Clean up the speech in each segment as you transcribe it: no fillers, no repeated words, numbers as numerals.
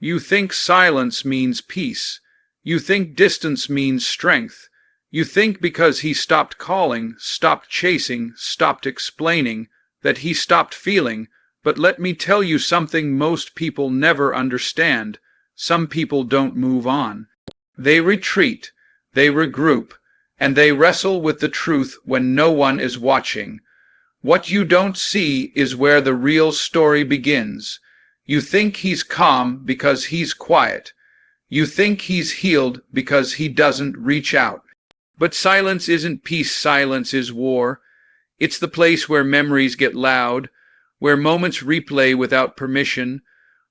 You think silence means peace. You think distance means strength. You think because he stopped calling, stopped chasing, stopped explaining, that he stopped feeling. But let me tell you something most people never understand. Some people don't move on. They retreat, they regroup, and they wrestle with the truth when no one is watching. What you don't see is where the real story begins. You think he's calm because he's quiet. You think he's healed because he doesn't reach out. But silence isn't peace, silence is war. It's the place where memories get loud, where moments replay without permission,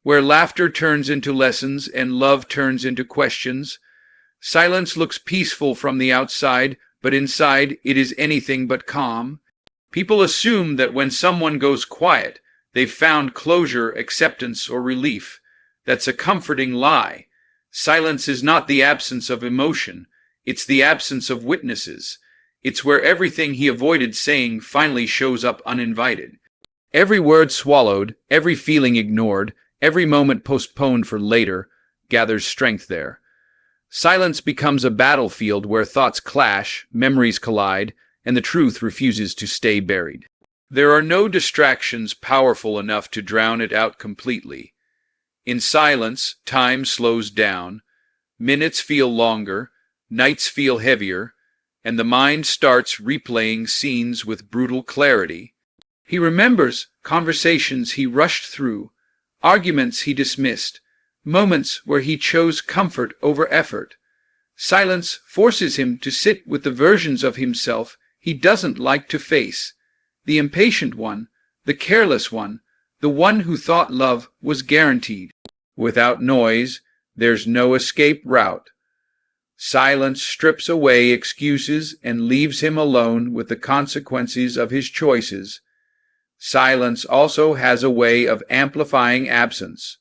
where laughter turns into lessons and love turns into questions. Silence looks peaceful from the outside, but inside it is anything but calm. People assume that when someone goes quiet, they've found closure, acceptance, or relief. That's a comforting lie. Silence is not the absence of emotion. It's the absence of witnesses. It's where everything he avoided saying finally shows up uninvited. Every word swallowed, every feeling ignored, every moment postponed for later, gathers strength there. Silence becomes a battlefield where thoughts clash, memories collide, and the truth refuses to stay buried. There are no distractions powerful enough to drown it out completely. In silence, time slows down, minutes feel longer, nights feel heavier, and the mind starts replaying scenes with brutal clarity. He remembers conversations he rushed through, arguments he dismissed, moments where he chose comfort over effort. Silence forces him to sit with the versions of himself he doesn't like to face. The impatient one, the careless one, the one who thought love was guaranteed. Without noise, there's no escape route. Silence strips away excuses and leaves him alone with the consequences of his choices. Silence also has a way of amplifying absence.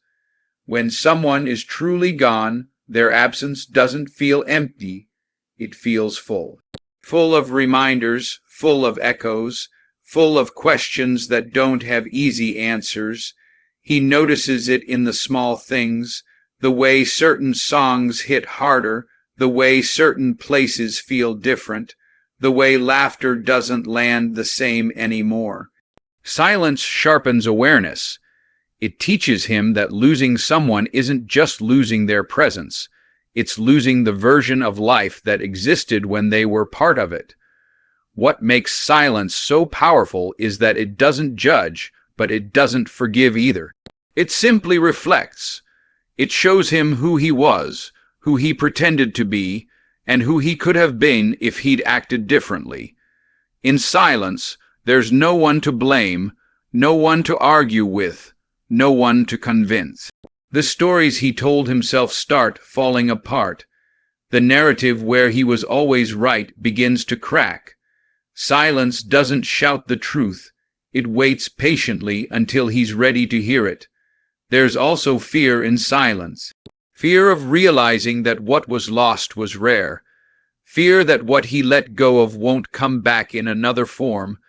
When someone is truly gone, their absence doesn't feel empty, it feels full. Full of reminders, full of echoes, full of questions that don't have easy answers. He notices it in the small things, the way certain songs hit harder, the way certain places feel different, the way laughter doesn't land the same anymore. Silence sharpens awareness. It teaches him that losing someone isn't just losing their presence. It's losing the version of life that existed when they were part of it. What makes silence so powerful is that it doesn't judge, but it doesn't forgive either. It simply reflects. It shows him who he was, who he pretended to be, and who he could have been if he'd acted differently. In silence, there's no one to blame, no one to argue with, no one to convince. The stories he told himself start falling apart. The narrative where he was always right begins to crack. Silence doesn't shout the truth. It waits patiently until he's ready to hear it. There's also fear in silence. Fear of realizing that what was lost was rare. Fear that what he let go of won't come back in another form.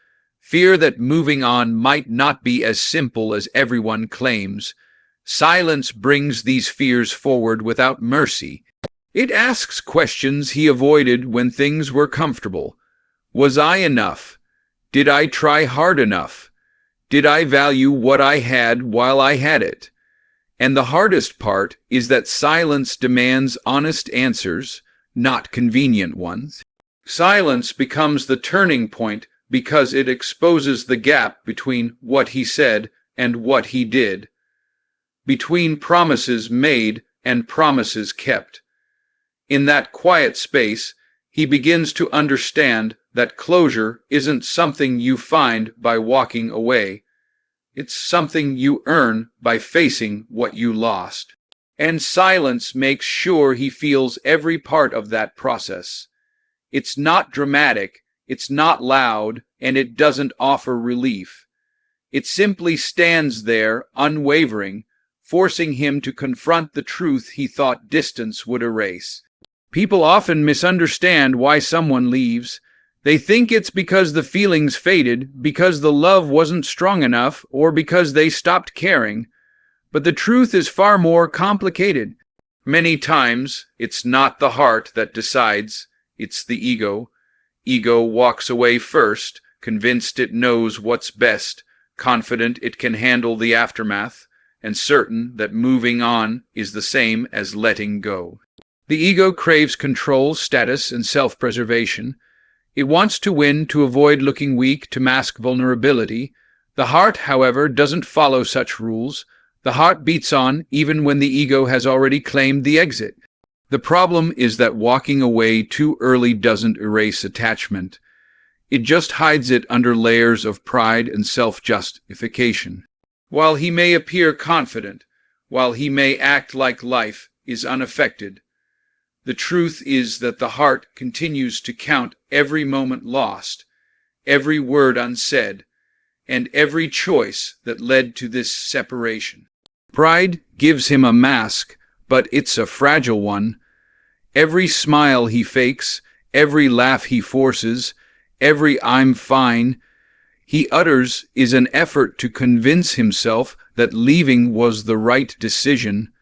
Fear that moving on might not be as simple as everyone claims. Silence brings these fears forward without mercy. It asks questions he avoided when things were comfortable. Was I enough? Did I try hard enough? Did I value what I had while I had it? And the hardest part is that silence demands honest answers, not convenient ones. Silence becomes the turning point because it exposes the gap between what he said and what he did, between promises made and promises kept. In that quiet space, he begins to understand that closure isn't something you find by walking away. It's something you earn by facing what you lost. And silence makes sure he feels every part of that process. It's not dramatic, it's not loud, and it doesn't offer relief. It simply stands there, unwavering, forcing him to confront the truth he thought distance would erase. People often misunderstand why someone leaves. They think it's because the feelings faded, because the love wasn't strong enough, or because they stopped caring. But the truth is far more complicated. Many times, it's not the heart that decides, it's the ego. Ego walks away first, convinced it knows what's best, confident it can handle the aftermath, and certain that moving on is the same as letting go. The ego craves control, status, and self-preservation. It wants to win to avoid looking weak, to mask vulnerability. The heart, however, doesn't follow such rules. The heart beats on even when the ego has already claimed the exit. The problem is that walking away too early doesn't erase attachment. It just hides it under layers of pride and self-justification. While he may appear confident, while he may act like life is unaffected, the truth is that the heart continues to count every moment lost, every word unsaid, and every choice that led to this separation. Pride gives him a mask, but it's a fragile one. Every smile he fakes, every laugh he forces, every "I'm fine" he utters is an effort to convince himself that leaving was the right decision.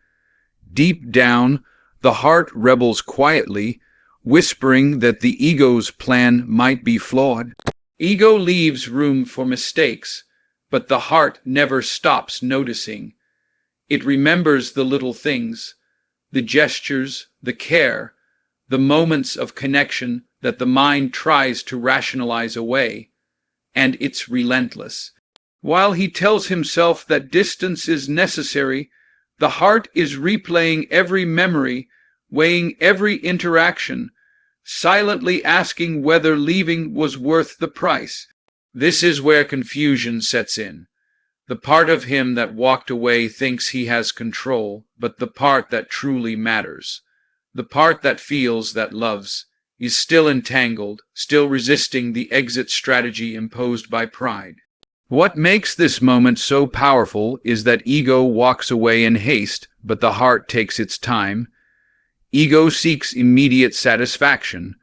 Deep down, the heart rebels quietly, whispering that the ego's plan might be flawed. Ego leaves room for mistakes, but the heart never stops noticing. It remembers the little things, the gestures, the care, the moments of connection that the mind tries to rationalize away, and it's relentless. While he tells himself that distance is necessary, the heart is replaying every memory, weighing every interaction, silently asking whether leaving was worth the price. This is where confusion sets in. The part of him that walked away thinks he has control, but the part that truly matters, the part that feels, that loves, is still entangled, still resisting the exit strategy imposed by pride. What makes this moment so powerful is that ego walks away in haste, but the heart takes its time. Ego seeks immediate satisfaction,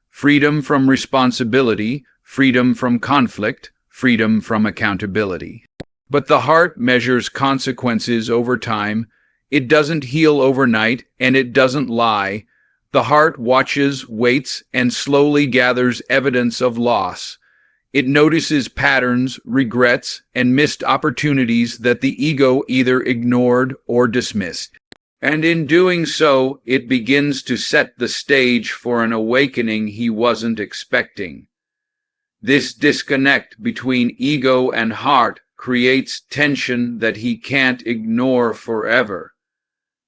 freedom from responsibility, freedom from conflict, freedom from accountability. But the heart measures consequences over time. It doesn't heal overnight, and it doesn't lie. The heart watches, waits, and slowly gathers evidence of loss. It notices patterns, regrets, and missed opportunities that the ego either ignored or dismissed. And in doing so, it begins to set the stage for an awakening he wasn't expecting. This disconnect between ego and heart creates tension that he can't ignore forever.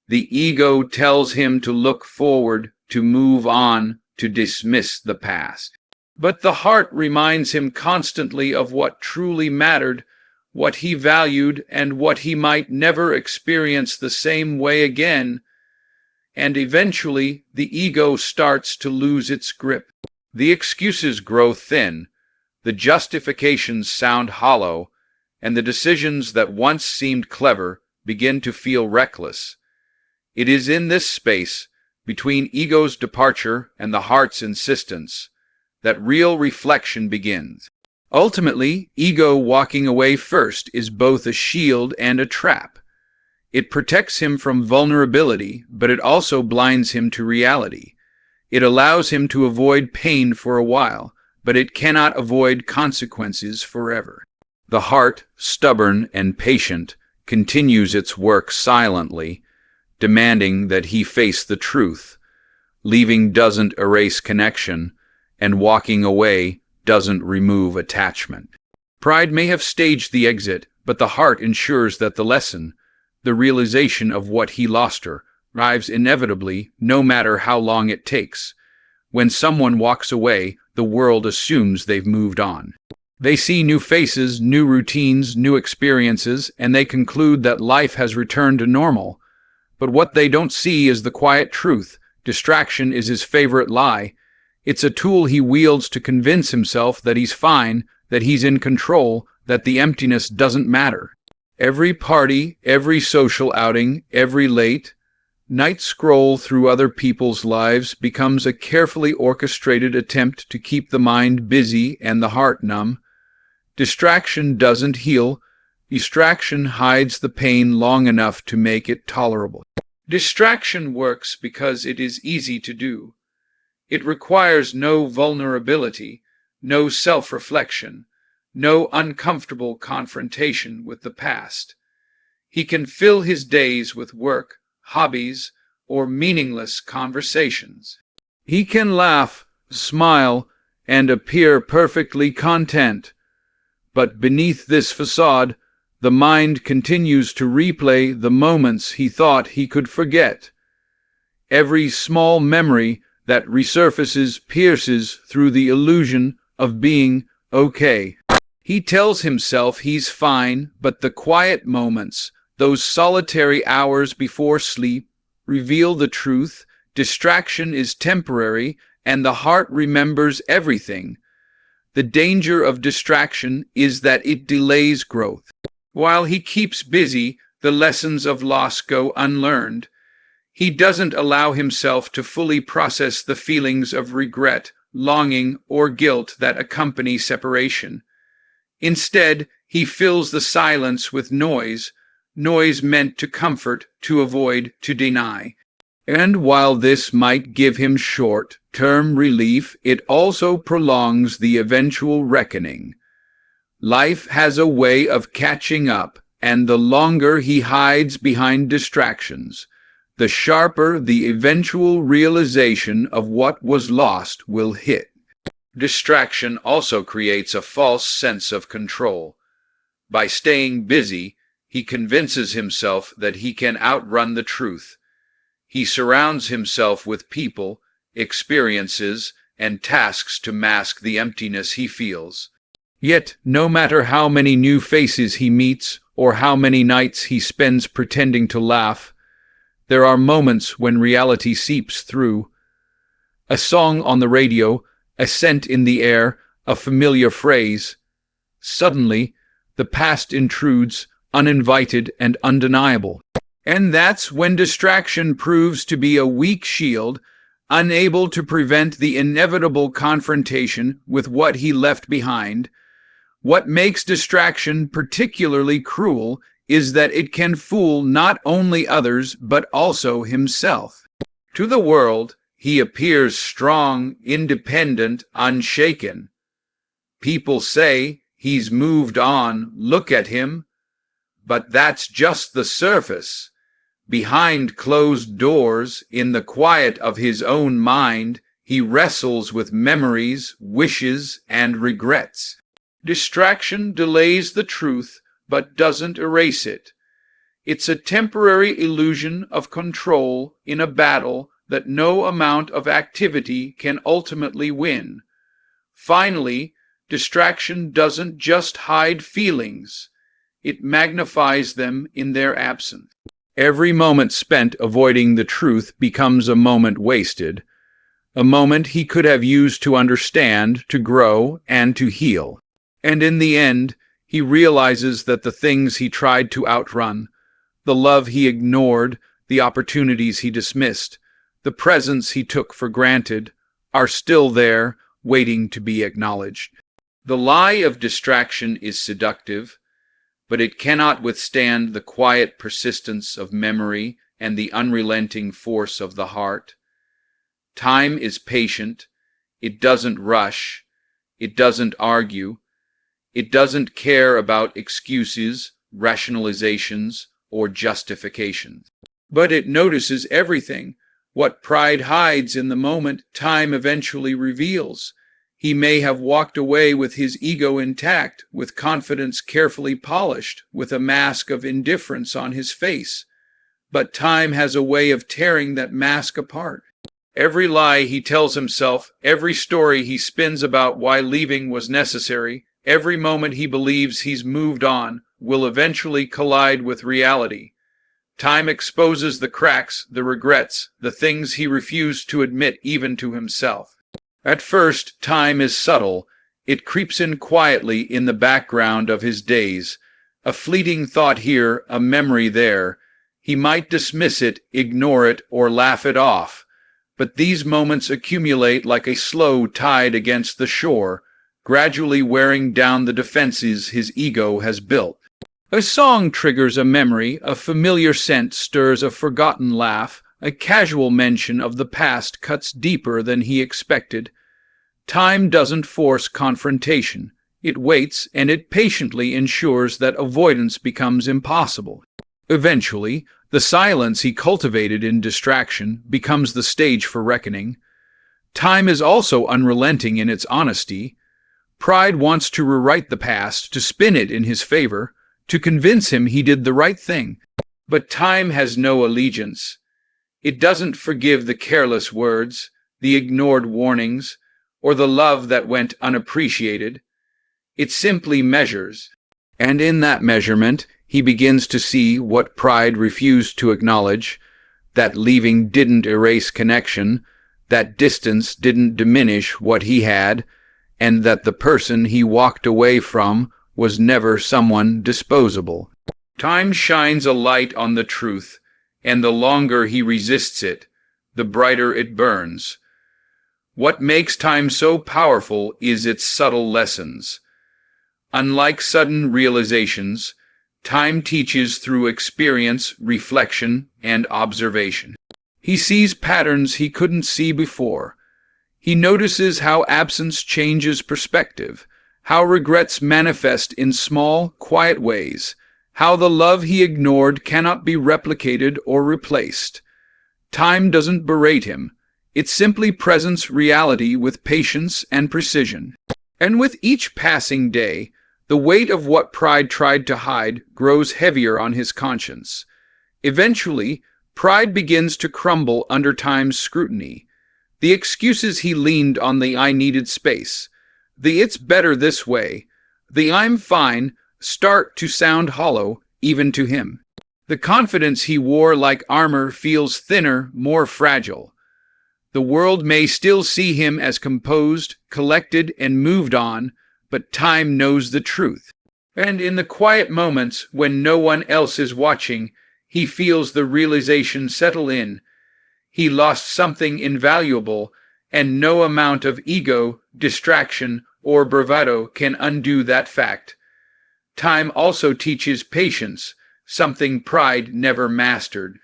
The ego tells him to look forward, to move on, to dismiss the past. But the heart reminds him constantly of what truly mattered, what he valued, and what he might never experience the same way again. And eventually, the ego starts to lose its grip. The excuses grow thin, the justifications sound hollow, and the decisions that once seemed clever begin to feel reckless. It is in this space, between ego's departure and the heart's insistence, that real reflection begins. Ultimately, ego walking away first is both a shield and a trap. It protects him from vulnerability, but it also blinds him to reality. It allows him to avoid pain for a while, but it cannot avoid consequences forever. The heart, stubborn and patient, continues its work silently, demanding that he face the truth. Leaving doesn't erase connection, and walking away doesn't remove attachment. Pride may have staged the exit, but the heart ensures that the lesson, the realization of what he lost arrives inevitably, no matter how long it takes. When someone walks away, the world assumes they've moved on. They see new faces, new routines, new experiences, and they conclude that life has returned to normal. But what they don't see is the quiet truth. Distraction is his favorite lie. It's a tool he wields to convince himself that he's fine, that he's in control, that the emptiness doesn't matter. Every party, every social outing, every late night scroll through other people's lives becomes a carefully orchestrated attempt to keep the mind busy and the heart numb. Distraction doesn't heal, Distraction hides the pain long enough to make it tolerable. Distraction works because it is easy to do. It requires no vulnerability, no self-reflection, no uncomfortable confrontation with the past. He can fill his days with work, hobbies, or meaningless conversations. He can laugh, smile, and appear perfectly content. But beneath this facade, the mind continues to replay the moments he thought he could forget. Every small memory that resurfaces pierces through the illusion of being okay. He tells himself he's fine, but the quiet moments, those solitary hours before sleep, reveal the truth. Distraction is temporary, and the heart remembers everything. The danger of distraction is that it delays growth. While he keeps busy, the lessons of loss go unlearned. He doesn't allow himself to fully process the feelings of regret, longing, or guilt that accompany separation. Instead, he fills the silence with noise, noise meant to comfort, to avoid, to deny. And while this might give him short-term relief, it also prolongs the eventual reckoning. Life has a way of catching up, and the longer he hides behind distractions, the sharper the eventual realization of what was lost will hit. Distraction also creates a false sense of control. By staying busy, he convinces himself that he can outrun the truth. He surrounds himself with people, experiences, and tasks to mask the emptiness he feels. Yet, no matter how many new faces he meets, or how many nights he spends pretending to laugh, there are moments when reality seeps through. A song on the radio, a scent in the air, a familiar phrase. Suddenly, the past intrudes, uninvited and undeniable. And that's when distraction proves to be a weak shield, unable to prevent the inevitable confrontation with what he left behind. What makes distraction particularly cruel is that it can fool not only others but also himself. To the world, he appears strong, independent, unshaken. People say he's moved on, look at him. But that's just the surface. Behind closed doors, in the quiet of his own mind, he wrestles with memories, wishes, and regrets. Distraction delays the truth, but doesn't erase it. It's a temporary illusion of control in a battle that no amount of activity can ultimately win. Finally, distraction doesn't just hide feelings. It magnifies them in their absence. Every moment spent avoiding the truth becomes a moment wasted, a moment he could have used to understand, to grow, and to heal. And in the end, he realizes that the things he tried to outrun, the love he ignored, the opportunities he dismissed, the presents he took for granted, are still there, waiting to be acknowledged. The lie of distraction is seductive, but it cannot withstand the quiet persistence of memory and the unrelenting force of the heart. Time is patient. It doesn't rush. It doesn't argue. It doesn't care about excuses, rationalizations, or justifications. But it notices everything. What pride hides in the moment, time eventually reveals. He may have walked away with his ego intact, with confidence carefully polished, with a mask of indifference on his face. But time has a way of tearing that mask apart. Every lie he tells himself, every story he spins about why leaving was necessary, every moment he believes he's moved on, will eventually collide with reality. Time exposes the cracks, the regrets, the things he refused to admit even to himself. At first, time is subtle. It creeps in quietly in the background of his days. A fleeting thought here, a memory there. He might dismiss it, ignore it, or laugh it off. But these moments accumulate like a slow tide against the shore, gradually wearing down the defenses his ego has built. A song triggers a memory, a familiar scent stirs a forgotten laugh, a casual mention of the past cuts deeper than he expected. Time doesn't force confrontation. It waits, and it patiently ensures that avoidance becomes impossible. Eventually, the silence he cultivated in distraction becomes the stage for reckoning. Time is also unrelenting in its honesty. Pride wants to rewrite the past, to spin it in his favor, to convince him he did the right thing. But time has no allegiance. It doesn't forgive the careless words, the ignored warnings, or the love that went unappreciated. It simply measures. And in that measurement, he begins to see what pride refused to acknowledge, that leaving didn't erase connection, that distance didn't diminish what he had, and that the person he walked away from was never someone disposable. Time shines a light on the truth, and the longer he resists it, the brighter it burns. What makes time so powerful is its subtle lessons. Unlike sudden realizations, time teaches through experience, reflection, and observation. He sees patterns he couldn't see before. He notices how absence changes perspective, how regrets manifest in small, quiet ways, how the love he ignored cannot be replicated or replaced. Time doesn't berate him. It simply presents reality with patience and precision. And with each passing day, the weight of what pride tried to hide grows heavier on his conscience. Eventually, pride begins to crumble under time's scrutiny. The excuses he leaned on, the "I needed space," the "it's better this way," the "I'm fine," start to sound hollow even to him. The confidence he wore like armor feels thinner, more fragile. The world may still see him as composed, collected, and moved on, but time knows the truth. And in the quiet moments when no one else is watching, he feels the realization settle in. He lost something invaluable, and no amount of ego, distraction, or bravado can undo that fact. Time also teaches patience, something pride never mastered.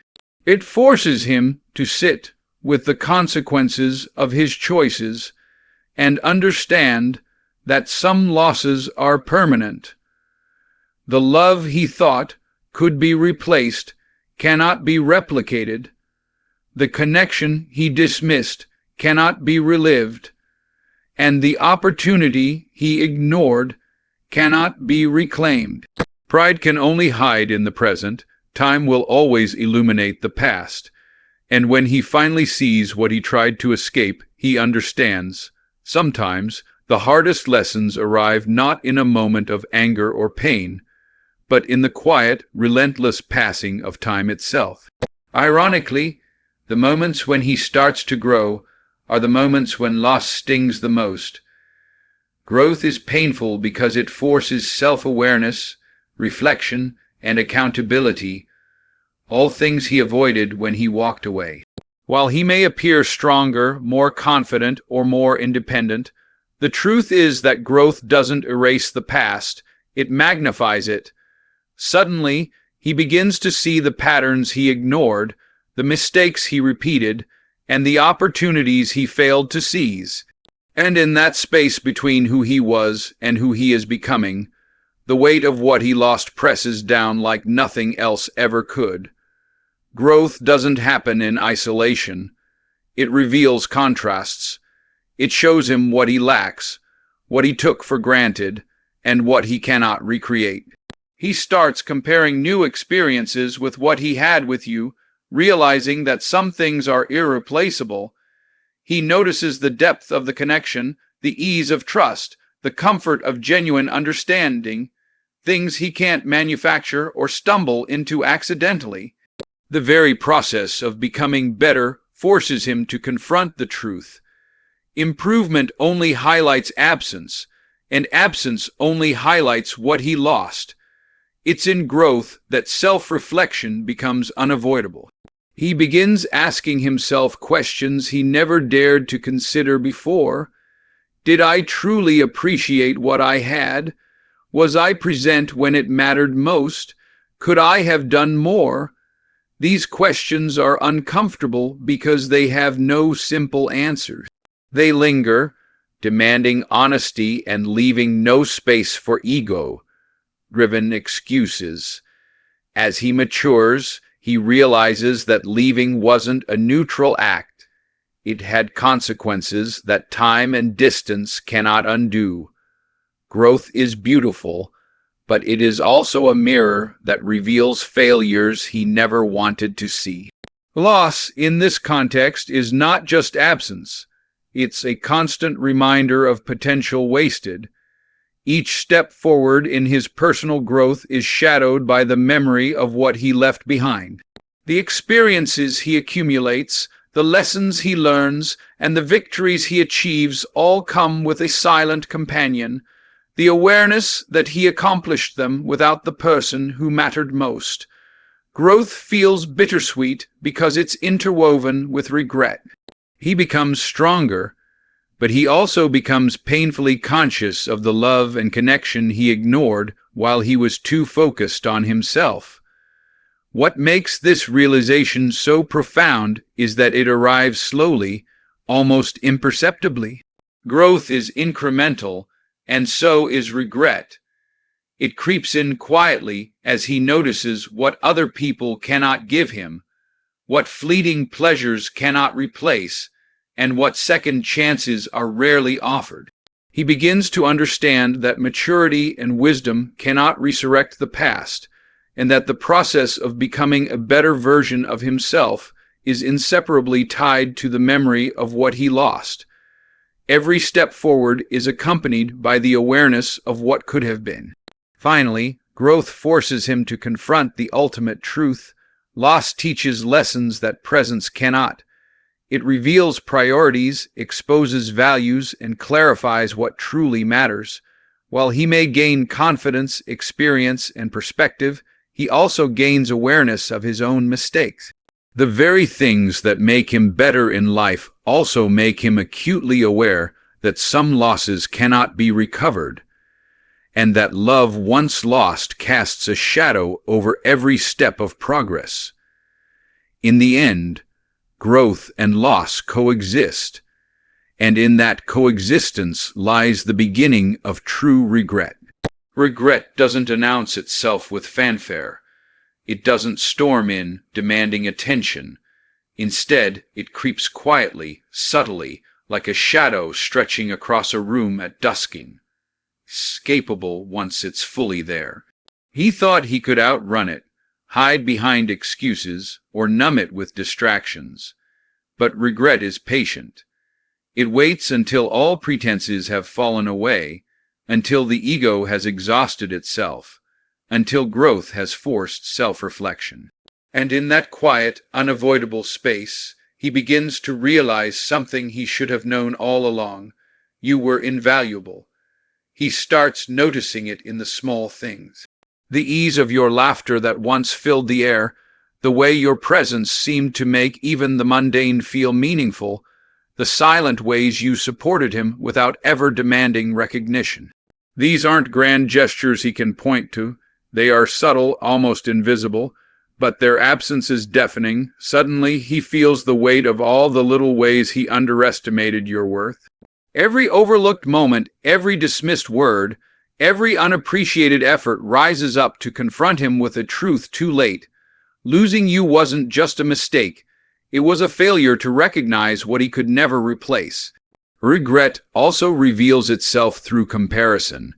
It forces him to sit with the consequences of his choices and understand that some losses are permanent. The love he thought could be replaced cannot be replicated. The connection he dismissed cannot be relived, and the opportunity he ignored cannot be reclaimed. Pride can only hide in the present. Time will always illuminate the past. And when he finally sees what he tried to escape, he understands. Sometimes, the hardest lessons arrive not in a moment of anger or pain, but in the quiet, relentless passing of time itself. Ironically, the moments when he starts to grow are the moments when loss stings the most. Growth is painful because it forces self-awareness, reflection, and accountability, all things he avoided when he walked away. While he may appear stronger, more confident, or more independent, the truth is that growth doesn't erase the past, it magnifies it. Suddenly, he begins to see the patterns he ignored, the mistakes he repeated, and the opportunities he failed to seize. And in that space between who he was and who he is becoming, the weight of what he lost presses down like nothing else ever could. Growth doesn't happen in isolation. It reveals contrasts. It shows him what he lacks, what he took for granted, and what he cannot recreate. He starts comparing new experiences with what he had with you, realizing that some things are irreplaceable. He notices the depth of the connection, the ease of trust, the comfort of genuine understanding, things he can't manufacture or stumble into accidentally. The very process of becoming better forces him to confront the truth. Improvement only highlights absence, and absence only highlights what he lost. It's in growth that self-reflection becomes unavoidable. He begins asking himself questions he never dared to consider before. Did I truly appreciate what I had? Was I present when it mattered most? Could I have done more? These questions are uncomfortable because they have no simple answers. They linger, demanding honesty and leaving no space for ego-driven excuses. As he matures, he realizes that leaving wasn't a neutral act. It had consequences that time and distance cannot undo. Growth is beautiful, but it is also a mirror that reveals failures he never wanted to see. Loss, in this context, is not just absence. It's a constant reminder of potential wasted. Each step forward in his personal growth is shadowed by the memory of what he left behind. The experiences he accumulates, the lessons he learns, and the victories he achieves all come with a silent companion, the awareness that he accomplished them without the person who mattered most. Growth feels bittersweet because it's interwoven with regret. He becomes stronger, but he also becomes painfully conscious of the love and connection he ignored while he was too focused on himself. What makes this realization so profound is that it arrives slowly, almost imperceptibly. Growth is incremental, and so is regret. It creeps in quietly as he notices what other people cannot give him, what fleeting pleasures cannot replace, and what second chances are rarely offered. He begins to understand that maturity and wisdom cannot resurrect the past, and that the process of becoming a better version of himself is inseparably tied to the memory of what he lost. Every step forward is accompanied by the awareness of what could have been. Finally, growth forces him to confront the ultimate truth. Loss teaches lessons that presence cannot. It reveals priorities, exposes values, and clarifies what truly matters. While he may gain confidence, experience, and perspective, he also gains awareness of his own mistakes. The very things that make him better in life also make him acutely aware that some losses cannot be recovered, and that love once lost casts a shadow over every step of progress. In the end, growth and loss coexist, and in that coexistence lies the beginning of true regret. Regret doesn't announce itself with fanfare. It doesn't storm in, demanding attention. Instead, it creeps quietly, subtly, like a shadow stretching across a room at dusking, escapable once it's fully there. He thought he could outrun it, hide behind excuses, or numb it with distractions. But regret is patient. It waits until all pretenses have fallen away, until the ego has exhausted itself, until growth has forced self-reflection. And in that quiet, unavoidable space, he begins to realize something he should have known all along. You were invaluable. He starts noticing it in the small things. The ease of your laughter that once filled the air, the way your presence seemed to make even the mundane feel meaningful, the silent ways you supported him without ever demanding recognition. These aren't grand gestures he can point to. They are subtle, almost invisible, but their absence is deafening. Suddenly, he feels the weight of all the little ways he underestimated your worth. Every overlooked moment, every dismissed word, every unappreciated effort rises up to confront him with a truth too late. Losing you wasn't just a mistake. It was a failure to recognize what he could never replace. Regret also reveals itself through comparison.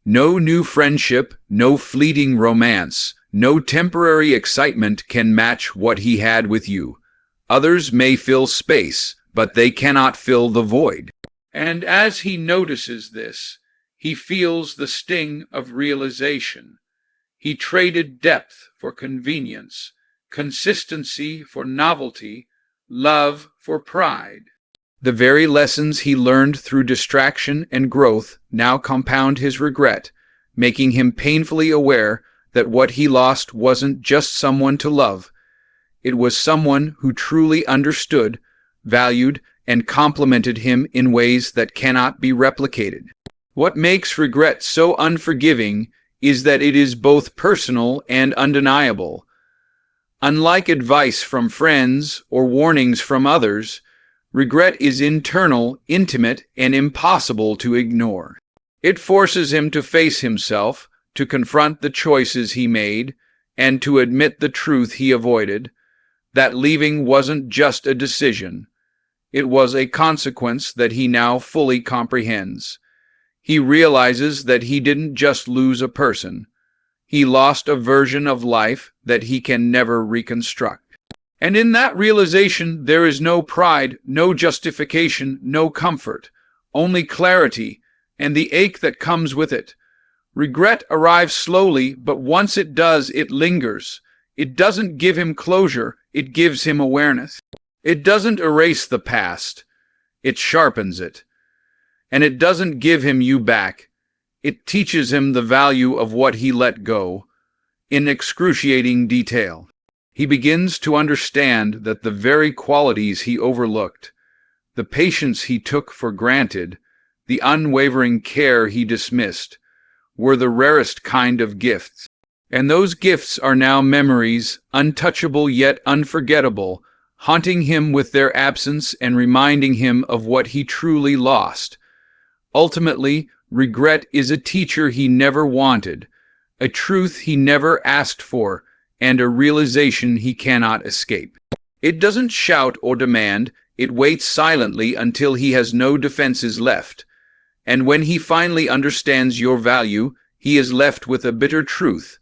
No new friendship, no fleeting romance, no temporary excitement can match what he had with you. Others may fill space, but they cannot fill the void. And as he notices this, he feels the sting of realization. He traded depth for convenience, consistency for novelty, love for pride. The very lessons he learned through distraction and growth now compound his regret, making him painfully aware that what he lost wasn't just someone to love. It was someone who truly understood, valued, and complimented him in ways that cannot be replicated. What makes regret so unforgiving is that it is both personal and undeniable. Unlike advice from friends or warnings from others, regret is internal, intimate, and impossible to ignore. It forces him to face himself, to confront the choices he made, and to admit the truth he avoided, that leaving wasn't just a decision. It was a consequence that he now fully comprehends. He realizes that he didn't just lose a person. He lost a version of life that he can never reconstruct. And in that realization, there is no pride, no justification, no comfort, only clarity and the ache that comes with it. Regret arrives slowly, but once it does, it lingers. It doesn't give him closure, it gives him awareness. It doesn't erase the past, it sharpens it. And it doesn't give him you back, it teaches him the value of what he let go, in excruciating detail. He begins to understand that the very qualities he overlooked, the patience he took for granted, the unwavering care he dismissed, were the rarest kind of gifts. And those gifts are now memories, untouchable yet unforgettable, haunting him with their absence and reminding him of what he truly lost. Ultimately, regret is a teacher he never wanted, a truth he never asked for, and a realization he cannot escape. It doesn't shout or demand, it waits silently until he has no defenses left. And when he finally understands your value, he is left with a bitter truth.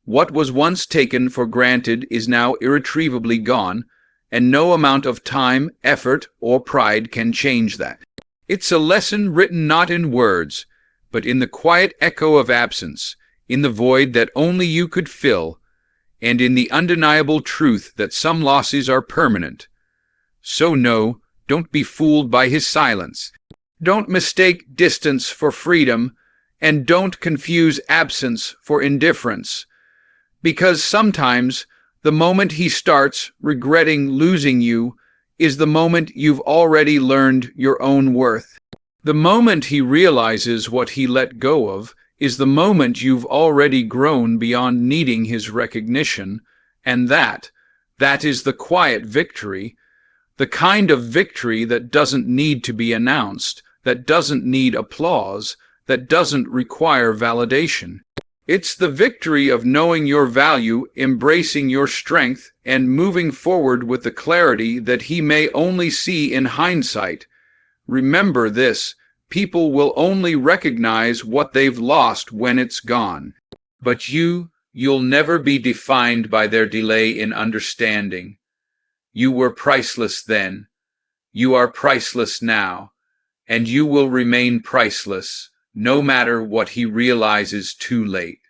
What was once taken for granted is now irretrievably gone, and no amount of time, effort, or pride can change that. It's a lesson written not in words, but in the quiet echo of absence, in the void that only you could fill, and in the undeniable truth that some losses are permanent. So no, don't be fooled by his silence. Don't mistake distance for freedom, and don't confuse absence for indifference. Because sometimes the moment he starts regretting losing you is the moment you've already learned your own worth. The moment he realizes what he let go of is the moment you've already grown beyond needing his recognition, and that is the quiet victory, the kind of victory that doesn't need to be announced, that doesn't need applause, that doesn't require validation. It's the victory of knowing your value, embracing your strength, and moving forward with the clarity that he may only see in hindsight. Remember this, people will only recognize what they've lost when it's gone. But you'll never be defined by their delay in understanding. You were priceless then. You are priceless now. And you will remain priceless, no matter what he realizes too late.